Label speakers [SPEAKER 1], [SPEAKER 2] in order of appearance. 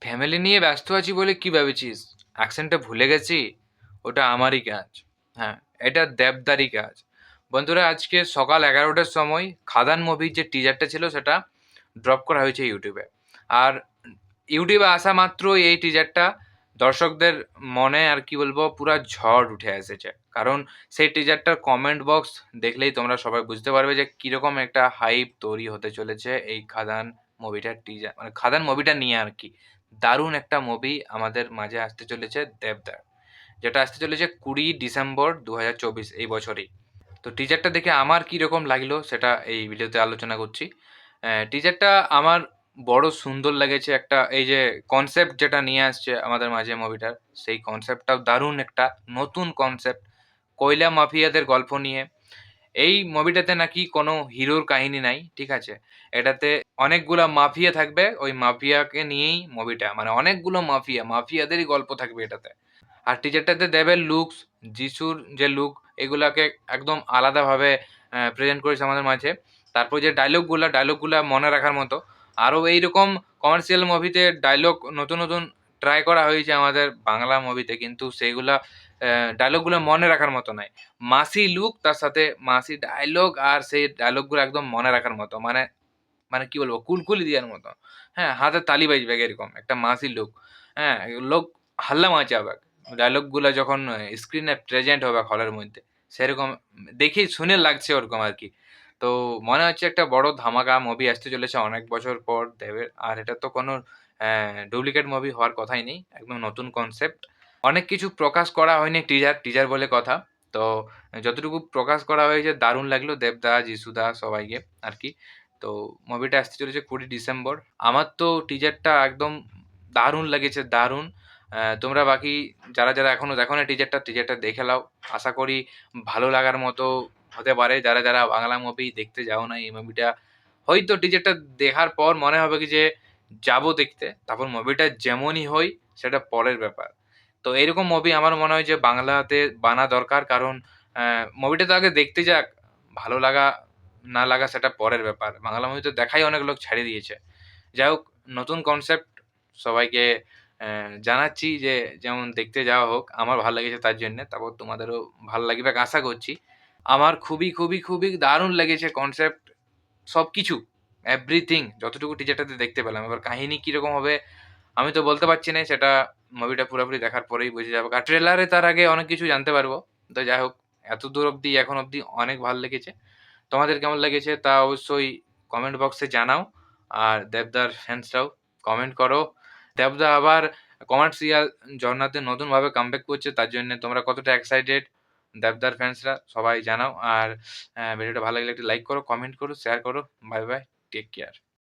[SPEAKER 1] Family নিয়ে ব্যস্ত আছি বলে কি ভেবেছিস? অ্যাকসেন্টটা ভুলে গেছি? ওটা আমারই কাজ। হ্যাঁ, এটা দেবদারই কাজ। বন্ধুরা, আজকে সকাল 11টার সময় খাদান মুভির যে টিজারটা ছিল সেটা ড্রপ করা হয়েছে ইউটিউবে। আর ইউটিউবে আসা মাত্রই এই টিজারটা দর্শকদের মনে আর কি বলবো পুরা ঝড় উঠে এসেছে। কারণ সেই টিজারটার কমেন্ট বক্স দেখলেই তোমরা সবাই বুঝতে পারবে যে কিরকম একটা হাইপ তৈরি হতে চলেছে এই খাদান মুভিটার টিজার, মানে খাদান মুভিটা নিয়ে আর কি। দারুণ একটা মুভি আমাদের মাঝে আসতে চলেছে, দেবদার, যেটা আসতে চলেছে 20 ডিসেম্বর 2024 এই বছরেই। তো টিজারটা দেখে আমার কি রকম লাগলো সেটা এই ভিডিওতে আলোচনা করছি। টিজারটা আমার বড় সুন্দর লেগেছে। একটা এই যে কনসেপ্ট যেটা নিয়ে আসছে আমাদের মাঝে মুভিটার, সেই কনসেপ্টটাও দারুণ, একটা নতুন কনসেপ্ট। কয়লা মাফিয়াদের গল্প নিয়ে এই মুভিটাতে নাকি কোনো হিরোর কাহিনী নাই, ঠিক আছে? এটাতে অনেকগুলা মাফিয়া থাকবে, ওই মাফিয়াকে নিয়েই মুভিটা, মানে অনেকগুলো মাফিয়াদেরই গল্প থাকবে এটাতে। আর টিজারটাতে দেবের লুকস, যিশুর যে লুক, এগুলাকে একদম আলাদাভাবে প্রেজেন্ট করেছে আমাদের মাঝে। তারপর যে ডায়লগগুলা মনে রাখার মতো। আরও এইরকম কমার্শিয়াল মুভিতে ডায়লগ নতুন নতুন ট্রাই করা হয়েছে আমাদের বাংলা মুভিতে, কিন্তু সেইগুলা ডায়লগগুলো মনে রাখার মতো নয়। মাসি লুক, তার সাথে মাসি ডায়লগ, আর সেই ডায়লগগুলো একদম মনে রাখার মতো, মানে মানে কি বলবো, কুলকুলি দেওয়ার মতো। হ্যাঁ, হাতে তালি বাজবে এরকম একটা মাসি লুক। হ্যাঁ, লোক হাল্লা মাচাবে ডায়লগগুলা যখন স্ক্রিনে প্রেজেন্ট হবে হলের মধ্যে, সেরকম দেখেই শুনে লাগছে ওরকম আর কি। তো মনে হচ্ছে একটা বড় ধামাকা মুভি আসতে চলেছে অনেক বছর পর দেবের। আর এটা তো কোনো ডুপ্লিকেট মুভি হওয়ার কথাই নেই, একদম নতুন কনসেপ্ট। অনেক কিছু প্রকাশ করা হয়নি, টিজার বলে কথা। তো যতটুকু প্রকাশ করা হয়েছে দারুণ লাগলো দেবদা, যিশুদা সবাইকে আর কি। তো মুভিটা আসতে চলেছে 20 ডিসেম্বর। আমার তো টিজারটা একদম দারুণ লেগেছে, দারুণ। তোমরা বাকি যারা এখনো দেখোনি টিজারটা দেখে নাও। আশা করি ভালো লাগার মতো হতে পারে। যারা বাংলা মুভি দেখতে যাও নাই, এই মুভিটা হয়তো টিজারটা দেখার পর মনে হবে কি যে যাবো দেখতে। তারপর মুভিটা যেমনই হয় সেটা পরের ব্যাপার। তো এরকম মুভি আমার মনে হয় যে বাংলাতে বানা দরকার। কারণ মুভিটা তো আগে দেখতে যাক, ভালো লাগা না লাগা সেটা পরের ব্যাপার। বাংলা মুভি তো দেখাই অনেক লোক ছেড়ে দিয়েছে। যাই হোক, নতুন কনসেপ্ট সবাইকে জানাচ্ছি যে যেমন দেখতে যাওয়া হোক। আমার ভালো লেগেছে তার জন্যে। তারপর তোমাদেরও ভালো লাগবে আশা করছি। আমার খুবই দারুণ লেগেছে কনসেপ্ট, সবকিছু, এভরিথিং যতটুকু টিজারটাতে দেখতে পেলাম। এবার কাহিনী কিরকম হবে আমি তো বলতে পারছি না, সেটা মুভিটা পুরোপুরি দেখার পরেই বুঝে যাবো। আর ট্রেলারে তার আগে অনেক কিছু জানতে পারবো। তো যাই হোক, এতদূর অব্দি এখন অব্দি অনেক ভালো লেগেছে। তোমাদের কেমন লেগেছে তা অবশ্যই কমেন্ট বক্সে জানাও। আর দেবদার ফ্যান্সরাও কমেন্ট করো। দেবদা আবার কমার্শিয়াল জনরাতে নতুনভাবে কামব্যাক করছে, তার জন্য তোমরা কতটা এক্সাইটেড দেবদার ফ্যান্সরা সবাই জানাও। আর ভিডিওটা ভালো লাগলে একটু লাইক করো, কমেন্ট করো, শেয়ার করো। Bye bye, take care.